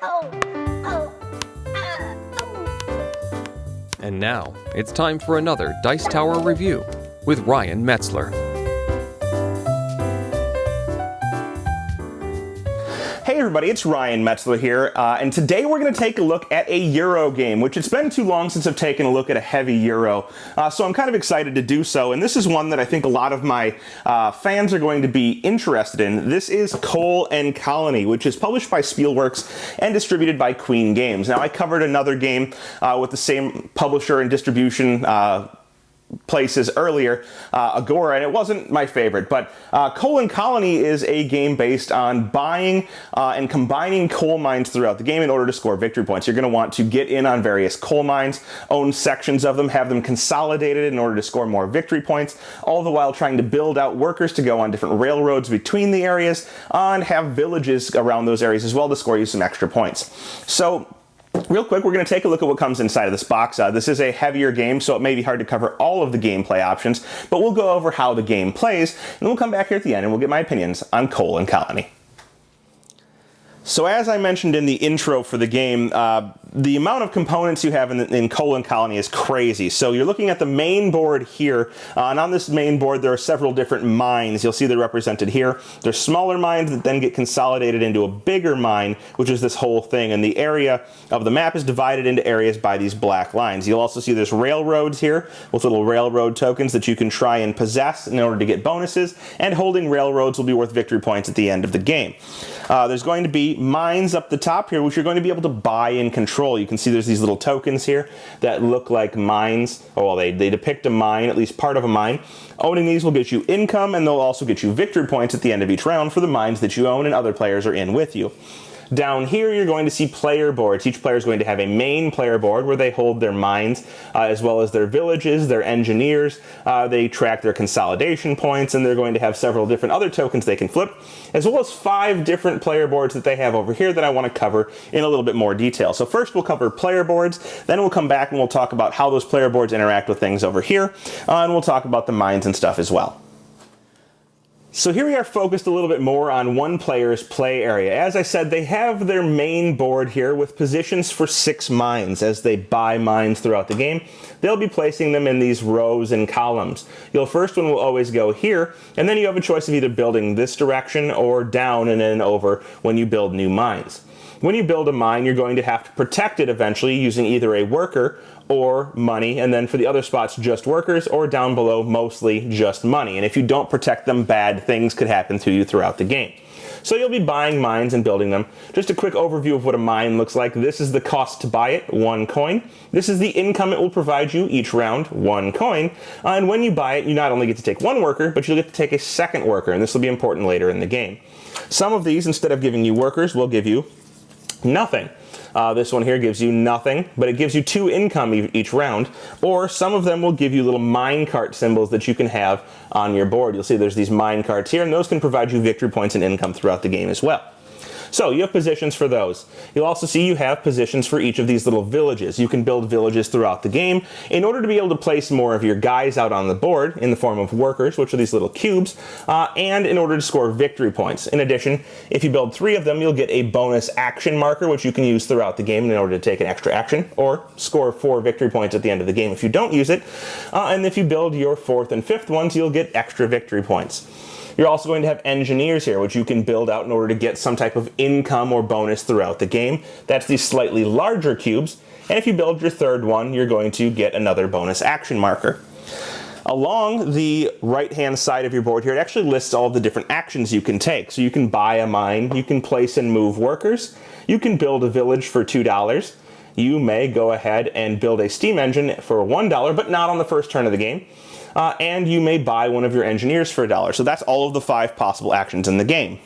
And now, it's time for another Dice Tower review with Ryan Metzler. Hey everybody, it's Ryan Metzler here, and today we're going to take a look at a Euro game, which it's been too long since I've taken a look at a heavy Euro, so I'm kind of excited to do so, and this is one that I think a lot of my fans are going to be interested in. This is Kohle and Kolonie, which is published by Spiel Worx and distributed by Queen Games. Now, I covered another game with the same publisher and distribution places earlier, Agora, and it wasn't my favorite, but Kohle and Kolonie is a game based on buying and combining coal mines throughout the game in order to score victory points. You're going to want to get in on various coal mines, own sections of them, have them consolidated in order to score more victory points, all the while trying to build out workers to go on different railroads between the areas, and have villages around those areas as well to score you some extra points. So, real quick, we're going to take a look at what comes inside of this box. This is a heavier game, so it may be hard to cover all of the gameplay options, but we'll go over how the game plays, and then we'll come back here at the end and we'll get my opinions on Kohle and Kolonie. So as I mentioned in the intro for the game, the amount of components you have in Kohle and Kolonie is crazy. So you're looking at the main board here, and on this main board there are several different mines. You'll see they're represented here. There's smaller mines that then get consolidated into a bigger mine, which is this whole thing, and the area of the map is divided into areas by these black lines. You'll also see there's railroads here with little railroad tokens that you can try and possess in order to get bonuses, and holding railroads will be worth victory points at the end of the game. There's going to be mines up the top here, which you're going to be able to buy and control. You can see there's these little tokens here that look like mines. Oh, well, they depict a mine, at least part of a mine. Owning these will get you income, and they'll also get you victory points at the end of each round for the mines that you own and other players are in with you. Down here, you're going to see player boards. Each player is going to have a main player board where they hold their mines, as well as their villages, their engineers. They track their consolidation points, and they're going to have several different other tokens they can flip, as well as 5 different player boards that they have over here that I want to cover in a little bit more detail. So first we'll cover player boards, then we'll come back and we'll talk about how those player boards interact with things over here, and we'll talk about the mines and stuff as well. So here we are focused a little bit more on one player's play area. As I said, they have their main board here with positions for 6 mines. As they buy mines throughout the game, they'll be placing them in these rows and columns. Your first one will always go here, and then you have a choice of either building this direction or down and then over when you build new mines. When you build a mine, you're going to have to protect it eventually using either a worker or money, and then for the other spots, just workers, or down below, mostly just money. And if you don't protect them, bad things could happen to you throughout the game. So you'll be buying mines and building them. Just a quick overview of what a mine looks like. This is the cost to buy it, 1 coin. This is the income it will provide you each round, 1 coin. And when you buy it, you not only get to take 1 worker, but you'll get to take a second worker, and this will be important later in the game. Some of these, instead of giving you workers, will give you nothing. This one here gives you nothing, but it gives you 2 income each round, or some of them will give you little minecart symbols that you can have on your board. You'll see there's these minecarts here, and those can provide you victory points and income throughout the game as well. So you have positions for those. You'll also see you have positions for each of these little villages. You can build villages throughout the game in order to be able to place more of your guys out on the board in the form of workers, which are these little cubes, and in order to score victory points. In addition, if you build 3 of them, you'll get a bonus action marker, which you can use throughout the game in order to take an extra action, or score 4 victory points at the end of the game if you don't use it. And if you build your 4th and 5th ones, you'll get extra victory points. You're also going to have engineers here, which you can build out in order to get some type of income or bonus throughout the game. That's these slightly larger cubes, and if you build your 3rd one, you're going to get another bonus action marker. Along the right-hand side of your board here, it actually lists all of the different actions you can take. So you can buy a mine, you can place and move workers, you can build a village for $2, you may go ahead and build a steam engine for $1, but not on the first turn of the game. And you may buy one of your engineers for $1. So that's all of the 5 possible actions in the game.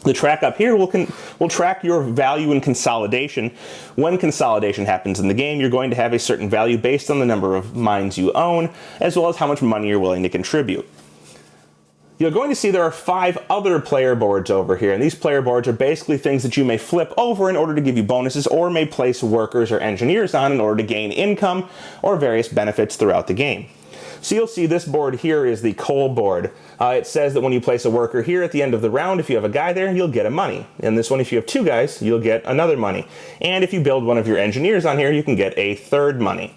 The track up here will track your value in consolidation. When consolidation happens in the game, you're going to have a certain value based on the number of mines you own, as well as how much money you're willing to contribute. You're going to see there are 5 other player boards over here, and these player boards are basically things that you may flip over in order to give you bonuses, or may place workers or engineers on in order to gain income or various benefits throughout the game. So you'll see this board here is the coal board. It says that when you place a worker here at the end of the round, if you have a guy there, you'll get a money. And this one, if you have 2 guys, you'll get another money. And if you build one of your engineers on here, you can get a 3rd money.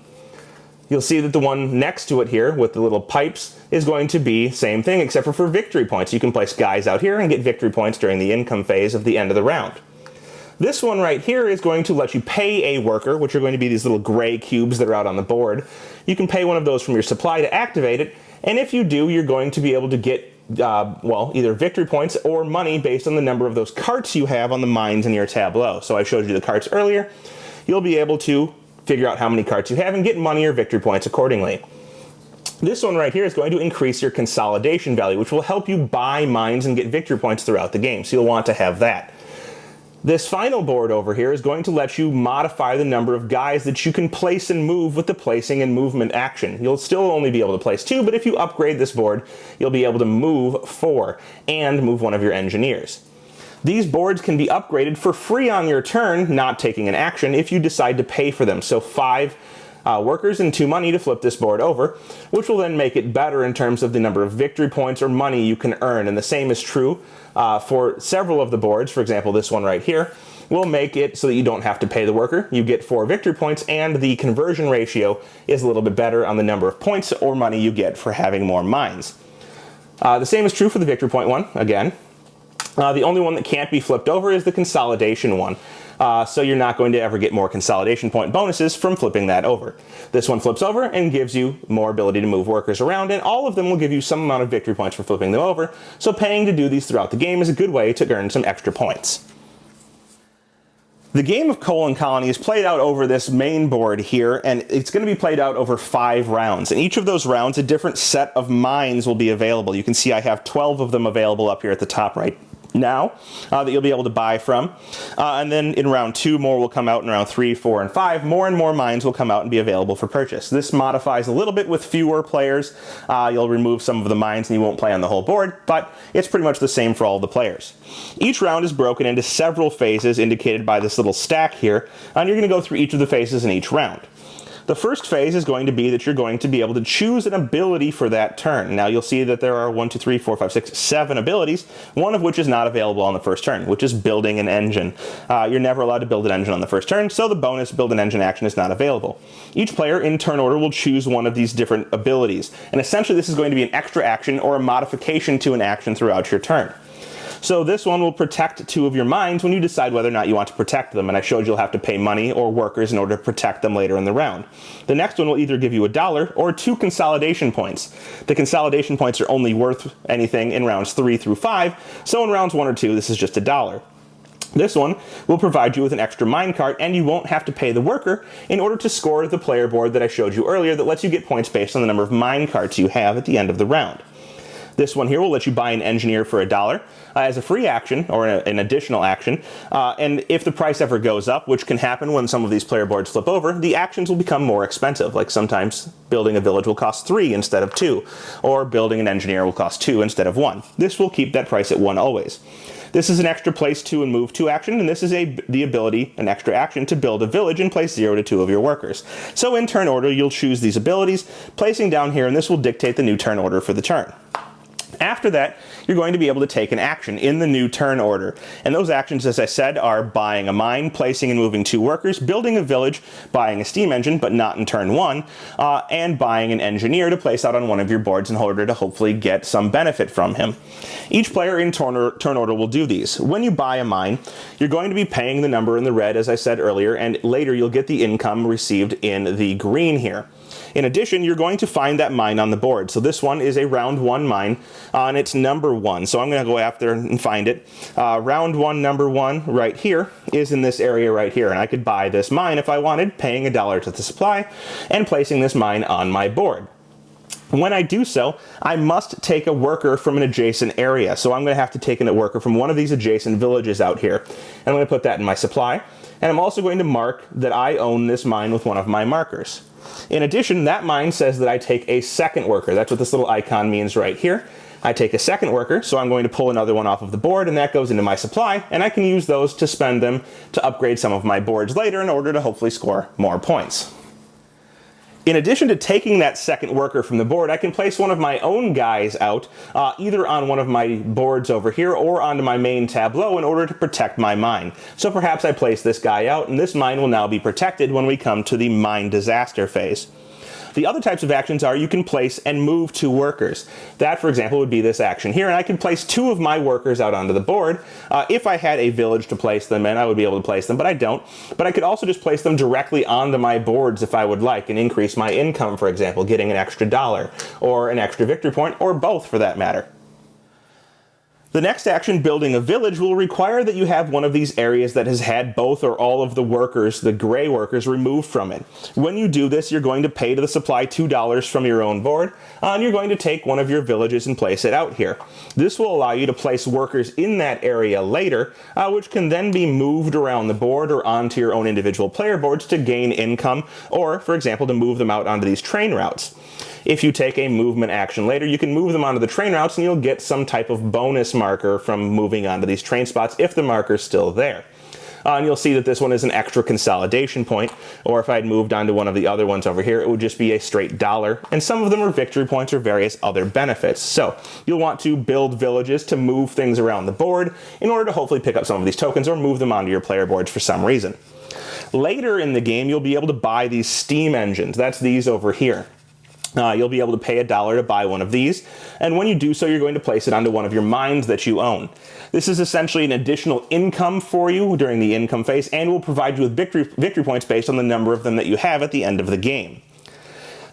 You'll see that the one next to it here with the little pipes is going to be same thing except for victory points. You can place guys out here and get victory points during the income phase of the end of the round. This one right here is going to let you pay a worker, which are going to be these little gray cubes that are out on the board. You can pay one of those from your supply to activate it, and if you do, you're going to be able to get well, either victory points or money based on the number of those carts you have on the mines in your tableau. So I showed you the carts earlier. You'll be able to figure out how many carts you have and get money or victory points accordingly. This one right here is going to increase your consolidation value, which will help you buy mines and get victory points throughout the game, so you'll want to have that. This final board over here is going to let you modify the number of guys that you can place and move with the placing and movement action. You'll still only be able to place 2, but if you upgrade this board, you'll be able to move 4 and move one of your engineers. These boards can be upgraded for free on your turn, not taking an action, if you decide to pay for them. So 5 workers and 2 money to flip this board over, which will then make it better in terms of the number of victory points or money you can earn. And the same is true for several of the boards. For example, this one right here will make it so that you don't have to pay the worker. You get 4 victory points, and the conversion ratio is a little bit better on the number of points or money you get for having more mines. The same is true for the victory point one, again. The only one that can't be flipped over is the consolidation one. So you're not going to ever get more consolidation point bonuses from flipping that over. This one flips over and gives you more ability to move workers around, and all of them will give you some amount of victory points for flipping them over, so paying to do these throughout the game is a good way to earn some extra points. The game of Kohle and Kolonie is played out over this main board here, and it's going to be played out over 5 rounds. In each of those rounds, a different set of mines will be available. You can see I have 12 of them available up here at the top right now that you'll be able to buy from. And then in round 2, more will come out. In round 3, 4, and 5, more and more mines will come out and be available for purchase. This modifies a little bit with fewer players. You'll remove some of the mines and you won't play on the whole board, but it's pretty much the same for all the players. Each round is broken into several phases indicated by this little stack here, and you're going to go through each of the phases in each round. The first phase is going to be that you're going to be able to choose an ability for that turn. Now you'll see that there are 1, 2, 3, 4, 5, 6, 7 abilities, one of which is not available on the first turn, which is building an engine. You're never allowed to build an engine on the first turn, so the bonus build an engine action is not available. Each player in turn order will choose one of these different abilities, and essentially this is going to be an extra action or a modification to an action throughout your turn. So this one will protect 2 of your mines when you decide whether or not you want to protect them, and I showed you'll have to pay money or workers in order to protect them later in the round. The next one will either give you $1 or 2 consolidation points. The consolidation points are only worth anything in rounds 3 through 5, so in rounds 1 or 2 this is just $1. This one will provide you with an extra mine cart, and you won't have to pay the worker in order to score the player board that I showed you earlier that lets you get points based on the number of mine carts you have at the end of the round. This one here will let you buy an engineer for $1 as a free action or an additional action, and if the price ever goes up, which can happen when some of these player boards flip over, the actions will become more expensive. Like sometimes building a village will cost 3 instead of 2, or building an engineer will cost 2 instead of 1. This will keep that price at 1 always. This is an extra place 2 and move 2 action, and this is the ability, an extra action, to build a village and place 0 to 2 of your workers. So in turn order, you'll choose these abilities, placing down here, and this will dictate the new turn order for the turn. After that, you're going to be able to take an action in the new turn order. And those actions, as I said, are buying a mine, placing and moving 2 workers, building a village, buying a steam engine, but not in turn 1, and buying an engineer to place out on one of your boards in order to hopefully get some benefit from him. Each player in turn order will do these. When you buy a mine, you're going to be paying the number in the red, as I said earlier, and later you'll get the income received in the green here. In addition, you're going to find that mine on the board. So this one is a round 1 mine, and it's number 1. So I'm going to go after and find it. Round 1, number 1, right here, is in this area right here. And I could buy this mine if I wanted, paying $1 to the supply, and placing this mine on my board. When I do so, I must take a worker from an adjacent area. So I'm going to have to take a worker from one of these adjacent villages out here. And I'm going to put that in my supply. And I'm also going to mark that I own this mine with one of my markers. In addition, that mine says that I take a second worker. That's what this little icon means right here. I take a second worker, so I'm going to pull another one off of the board, and that goes into my supply, and I can use those to spend them to upgrade some of my boards later in order to hopefully score more points. In addition to taking that second worker from the board, I can place one of my own guys out, either on one of my boards over here or onto my main tableau in order to protect my mine. So perhaps I place this guy out, and this mine will now be protected when we come to the mine disaster phase. The other types of actions are you can place and move 2 workers. That, for example, would be this action here, and I can place 2 of my workers out onto the board. If I had a village to place them in, I would be able to place them, but I don't. But I could also just place them directly onto my boards if I would like, and increase my income, for example, getting an extra $1, or an extra victory point, or both for that matter. The next action, building a village, will require that you have one of these areas that has had both or all of the workers, the gray workers, removed from it. When you do this, you're going to pay to the supply $2 from your own board, and you're going to take one of your villages and place it out here. This will allow you to place workers in that area later, which can then be moved around the board or onto your own individual player boards to gain income, or, for example, to move them out onto these train routes. If you take a movement action later, you can move them onto the train routes and you'll get some type of bonus marker from moving onto these train spots if the marker's still there. And you'll see that this one is an extra consolidation point, or if I had moved onto one of the other ones over here, it would just be a straight $1, and some of them are victory points or various other benefits. So you'll want to build villages to move things around the board in order to hopefully pick up some of these tokens or move them onto your player boards for some reason. Later in the game, you'll be able to buy these steam engines. That's these over here. You'll be able to pay $1 to buy one of these, and when you do so, you're going to place it onto one of your mines that you own. This is essentially an additional income for you during the income phase, and will provide you with victory points based on the number of them that you have at the end of the game.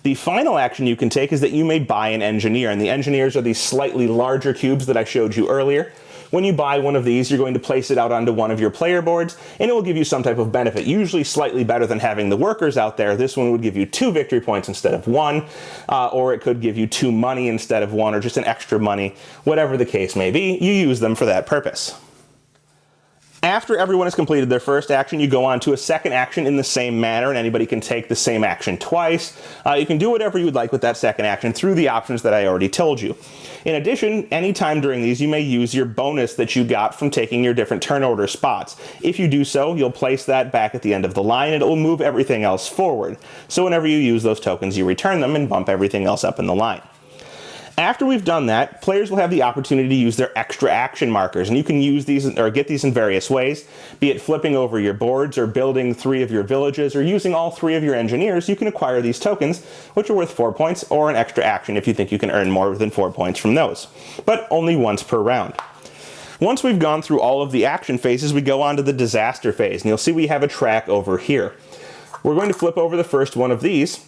The final action you can take is that you may buy an engineer, and the engineers are these slightly larger cubes that I showed you earlier. When you buy one of these, you're going to place it out onto one of your player boards, and it will give you some type of benefit, usually slightly better than having the workers out there. This one would give you 2 victory points instead of 1, or it could give you 2 money instead of 1, or just an extra money. Whatever the case may be, you use them for that purpose. After everyone has completed their first action, you go on to a second action in the same manner, and anybody can take the same action twice. You can do whatever you would like with that second action through the options that I already told you. In addition, anytime during these, you may use your bonus that you got from taking your different turn order spots. If you do so, you'll place that back at the end of the line, and it will move everything else forward. So whenever you use those tokens, you return them and bump everything else up in the line. After we've done that, players will have the opportunity to use their extra action markers, and you can use these or get these in various ways, be it flipping over your boards or building 3 of your villages or using all 3 of your engineers. You can acquire these tokens, which are worth 4 points, or an extra action if you think you can earn more than 4 points from those, but only once per round. Once we've gone through all of the action phases, we go on to the disaster phase, and you'll see we have a track over here. We're going to flip over the first one of these,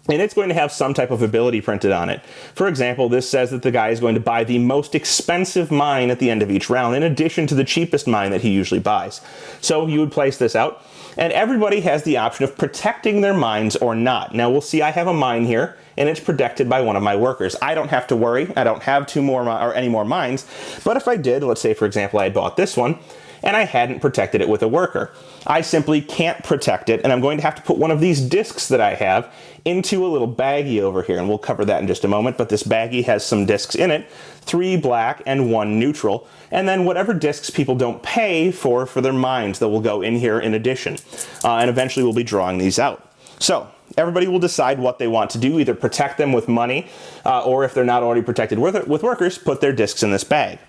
and it's going to have some type of ability printed on it. For example, this says that the guy is going to buy the most expensive mine at the end of each round, in addition to the cheapest mine that he usually buys. So you would place this out, and everybody has the option of protecting their mines or not. Now we'll see I have a mine here, and it's protected by one of my workers. I don't have to worry. I don't have any more mines, but if I did, let's say for example I bought this one, and I hadn't protected it with a worker, I simply can't protect it, and I'm going to have to put one of these discs that I have into a little baggie over here, and we'll cover that in just a moment, but this baggie has some discs in it, 3 black and 1 neutral, and then whatever discs people don't pay for their mines that will go in here in addition, and eventually we'll be drawing these out. So everybody will decide what they want to do, either protect them with money, or if they're not already protected with workers, put their discs in this bag.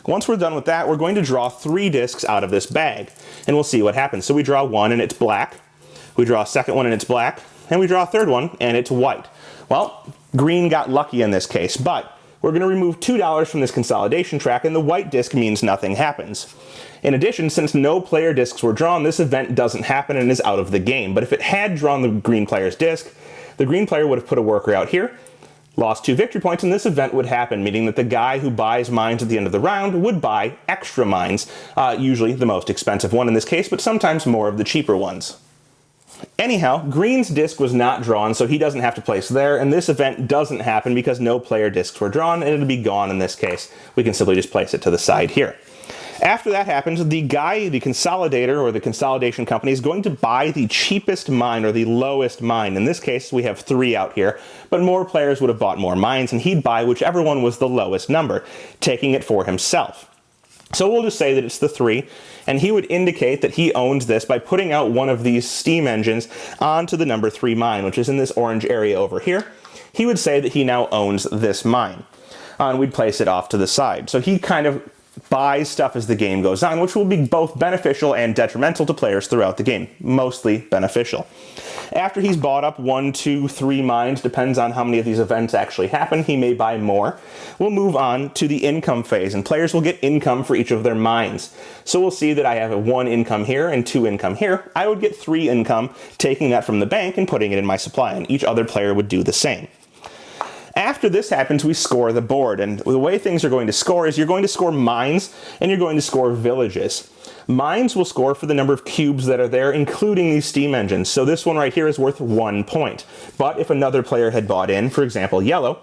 Once we're done with that, we're going to draw 3 discs out of this bag, and we'll see what happens. So we draw one and it's black, we draw a second one and it's black, and we draw a third one and it's white. Well, green got lucky in this case, but we're going to remove $2 from this consolidation track, and the white disc means nothing happens. In addition, since no player discs were drawn, this event doesn't happen and is out of the game. But if it had drawn the green player's disc, the green player would have put a worker out here, lost 2 victory points, and this event would happen, meaning that the guy who buys mines at the end of the round would buy extra mines, usually the most expensive one in this case, but sometimes more of the cheaper ones. Anyhow, green's disc was not drawn, so he doesn't have to place there, and this event doesn't happen because no player discs were drawn, and it'll be gone in this case. We can simply just place it to the side here. After that happens, the guy, the consolidator or the consolidation company, is going to buy the cheapest mine or the lowest mine. In this case, we have 3 out here, but more players would have bought more mines, and he'd buy whichever one was the lowest number, taking it for himself. So we'll just say that it's the 3, and he would indicate that he owns this by putting out one of these steam engines onto the number 3 mine, which is in this orange area over here. He would say that he now owns this mine, and we'd place it off to the side. So he kind of buys stuff as the game goes on, which will be both beneficial and detrimental to players throughout the game, mostly beneficial. After he's bought up 1, 2, 3 mines, depends on how many of these events actually happen, he may buy more. We'll move on to the income phase, and players will get income for each of their mines. So we'll see that I have a 1 income here and 2 income here. I would get 3 income, taking that from the bank and putting it in my supply, and each other player would do the same. After this happens, we score the board, and the way things are going to score is you're going to score mines and you're going to score villages. Mines will score for the number of cubes that are there, including these steam engines. So this one right here is worth 1 point. But if another player had bought in, for example, yellow,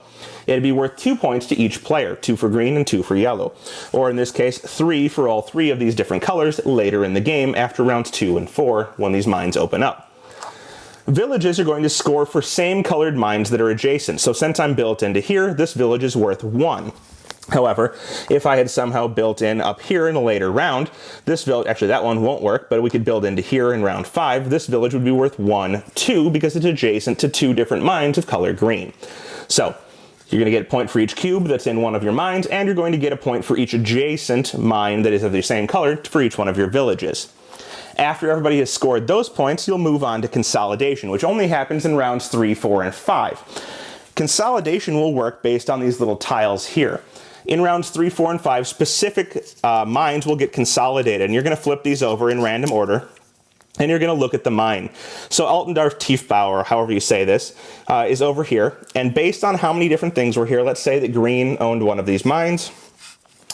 it'd be worth 2 points to each player, 2 for green and 2 for yellow. Or in this case, 3 for all 3 of these different colors later in the game after rounds 2 and 4 when these mines open up. Villages are going to score for same colored mines that are adjacent. So since I'm built into here, this village is worth 1. However, if I had somehow built in up here in a later round, this village, actually that one won't work, but we could build into here in round 5, this village would be worth 1, 2, because it's adjacent to 2 different mines of color green. So you're going to get a point for each cube that's in one of your mines, and you're going to get a point for each adjacent mine that is of the same color for each one of your villages. After everybody has scored those points, you'll move on to consolidation, which only happens in rounds 3, 4, and 5. Consolidation will work based on these little tiles here. In rounds 3, 4, and 5, specific mines will get consolidated, and you're going to flip these over in random order, and you're going to look at the mine. So Altendorf Tiefbau, or however you say this, is over here, and based on how many different things were here, let's say that green owned one of these mines,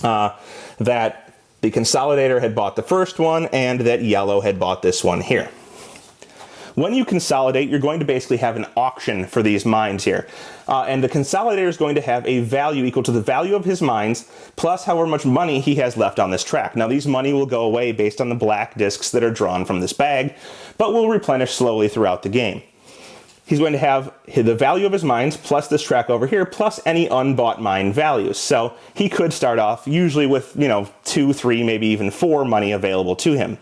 that the consolidator had bought the first one, and that yellow had bought this one here. When you consolidate, you're going to basically have an auction for these mines here. And the consolidator is going to have a value equal to the value of his mines, plus however much money he has left on this track. Now, these money will go away based on the black discs that are drawn from this bag, but will replenish slowly throughout the game. He's going to have the value of his mines plus this track over here plus any unbought mine values. So he could start off usually with, 2, 3, maybe even 4 money available to him.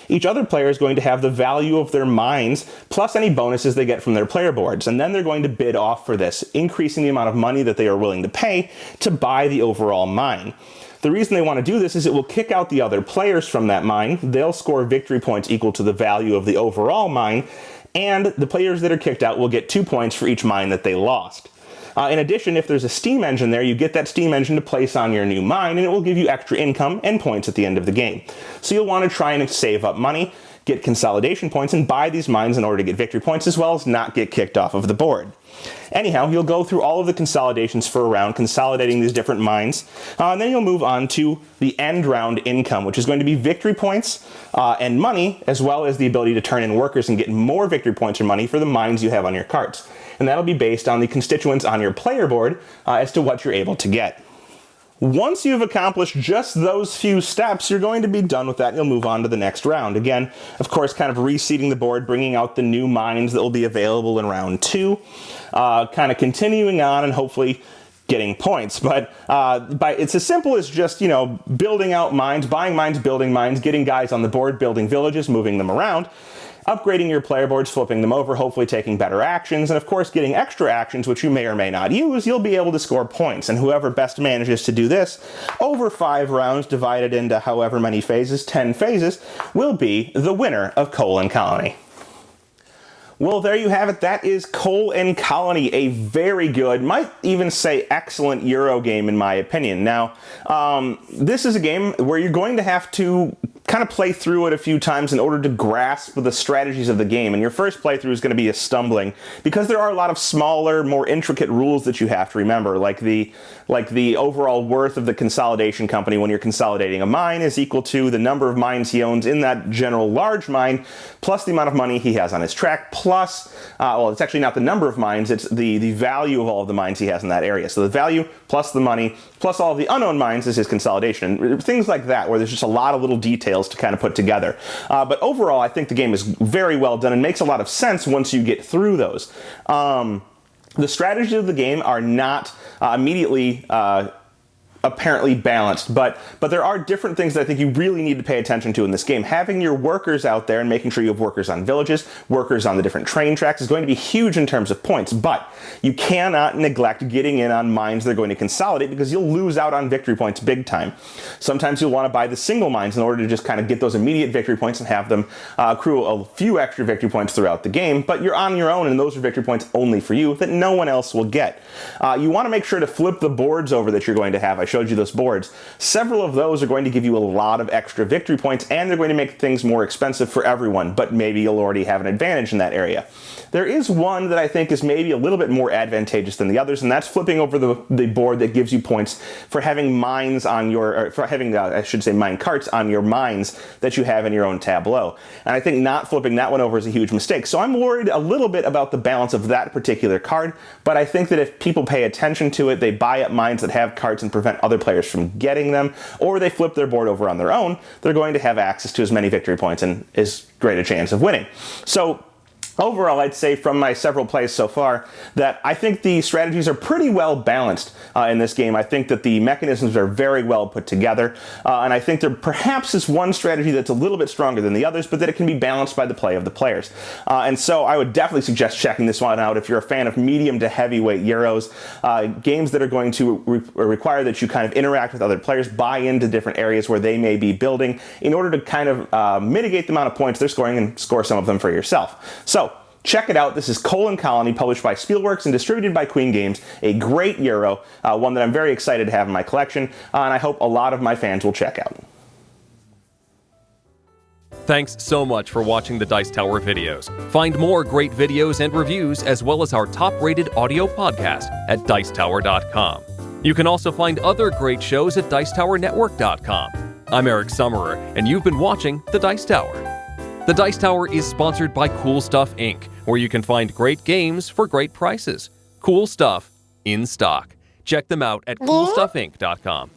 Each other player is going to have the value of their mines plus any bonuses they get from their player boards. And then they're going to bid off for this, increasing the amount of money that they are willing to pay to buy the overall mine. The reason they want to do this is it will kick out the other players from that mine. They'll score victory points equal to the value of the overall mine, and the players that are kicked out will get 2 points for each mine that they lost. In addition, if there's a steam engine there, you get that steam engine to place on your new mine, and it will give you extra income and points at the end of the game. So you'll want to try and save up money, get consolidation points, and buy these mines in order to get victory points, as well as not get kicked off of the board. Anyhow, you'll go through all of the consolidations for a round, consolidating these different mines, and then you'll move on to the end round income, which is going to be victory points and money, as well as the ability to turn in workers and get more victory points or money for the mines you have on your carts. And that'll be based on the constituents on your player board as to what you're able to get. Once you've accomplished just those few steps, you're going to be done with that and you'll move on to the next round. Again, of course, kind of reseeding the board, bringing out the new mines that will be available in round 2, kind of continuing on and hopefully getting points. But it's as simple as just, building out mines, buying mines, building mines, getting guys on the board, building villages, moving them around, upgrading your player boards, flipping them over, hopefully taking better actions, and of course getting extra actions which you may or may not use. You'll be able to score points, and whoever best manages to do this over 5 rounds divided into however many phases, 10 phases, will be the winner of Kohle and Kolonie. Well, there you have it. That is Kohle and Kolonie, a very good, might even say excellent Euro game in my opinion. Now, this is a game where you're going to have to kind of play through it a few times in order to grasp the strategies of the game. And your first playthrough is going to be a stumbling because there are a lot of smaller, more intricate rules that you have to remember, like the overall worth of the consolidation company when you're consolidating a mine is equal to the number of mines he owns in that general large mine, plus the amount of money he has on his track, plus, well, it's actually not the number of mines, it's the value of all of the mines he has in that area. So the value plus the money plus all of the unknown mines is his consolidation. Things like that, where there's just a lot of little details to kind of put together. But overall, I think the game is very well done and makes a lot of sense once you get through those. The strategies of the game are not immediately apparently balanced, but there are different things that I think you really need to pay attention to in this game. Having your workers out there and making sure you have workers on villages, workers on the different train tracks is going to be huge in terms of points, but you cannot neglect getting in on mines that are going to consolidate, because you'll lose out on victory points big time. Sometimes you'll want to buy the single mines in order to just kind of get those immediate victory points and have them accrue a few extra victory points throughout the game, but you're on your own and those are victory points only for you that no one else will get. You want to make sure to flip the boards over that you're going to have. I showed you those boards. Several of those are going to give you a lot of extra victory points, and they're going to make things more expensive for everyone, but maybe you'll already have an advantage in that area. There is one that I think is maybe a little bit more advantageous than the others, and that's flipping over the board that gives you points for having mines on your, or for having, I should say, mine carts on your mines that you have in your own tableau. And I think not flipping that one over is a huge mistake. So I'm worried a little bit about the balance of that particular card, but I think that if people pay attention to it, they buy up mines that have carts and prevent other players from getting them, or they flip their board over on their own, they're going to have access to as many victory points and as great a chance of winning. So overall, I'd say from my several plays so far that I think the strategies are pretty well balanced in this game. I think that the mechanisms are very well put together, and I think there perhaps is one strategy that's a little bit stronger than the others, but that it can be balanced by the play of the players. And so I would definitely suggest checking this one out if you're a fan of medium to heavyweight Euros, games that are going to require that you kind of interact with other players, buy into different areas where they may be building in order to kind of mitigate the amount of points they're scoring and score some of them for yourself. So check it out. This is Kolonie, published by Spiel Worx and distributed by Queen Games. A great Euro, one that I'm very excited to have in my collection, and I hope a lot of my fans will check out. Thanks so much for watching the Dice Tower videos. Find more great videos and reviews, as well as our top-rated audio podcast at Dicetower.com. You can also find other great shows at Dicetowernetwork.com. I'm Eric Summerer, and you've been watching The Dice Tower. The Dice Tower is sponsored by Cool Stuff Inc., where you can find great games for great prices. Cool stuff in stock. Check them out at CoolStuffInc.com.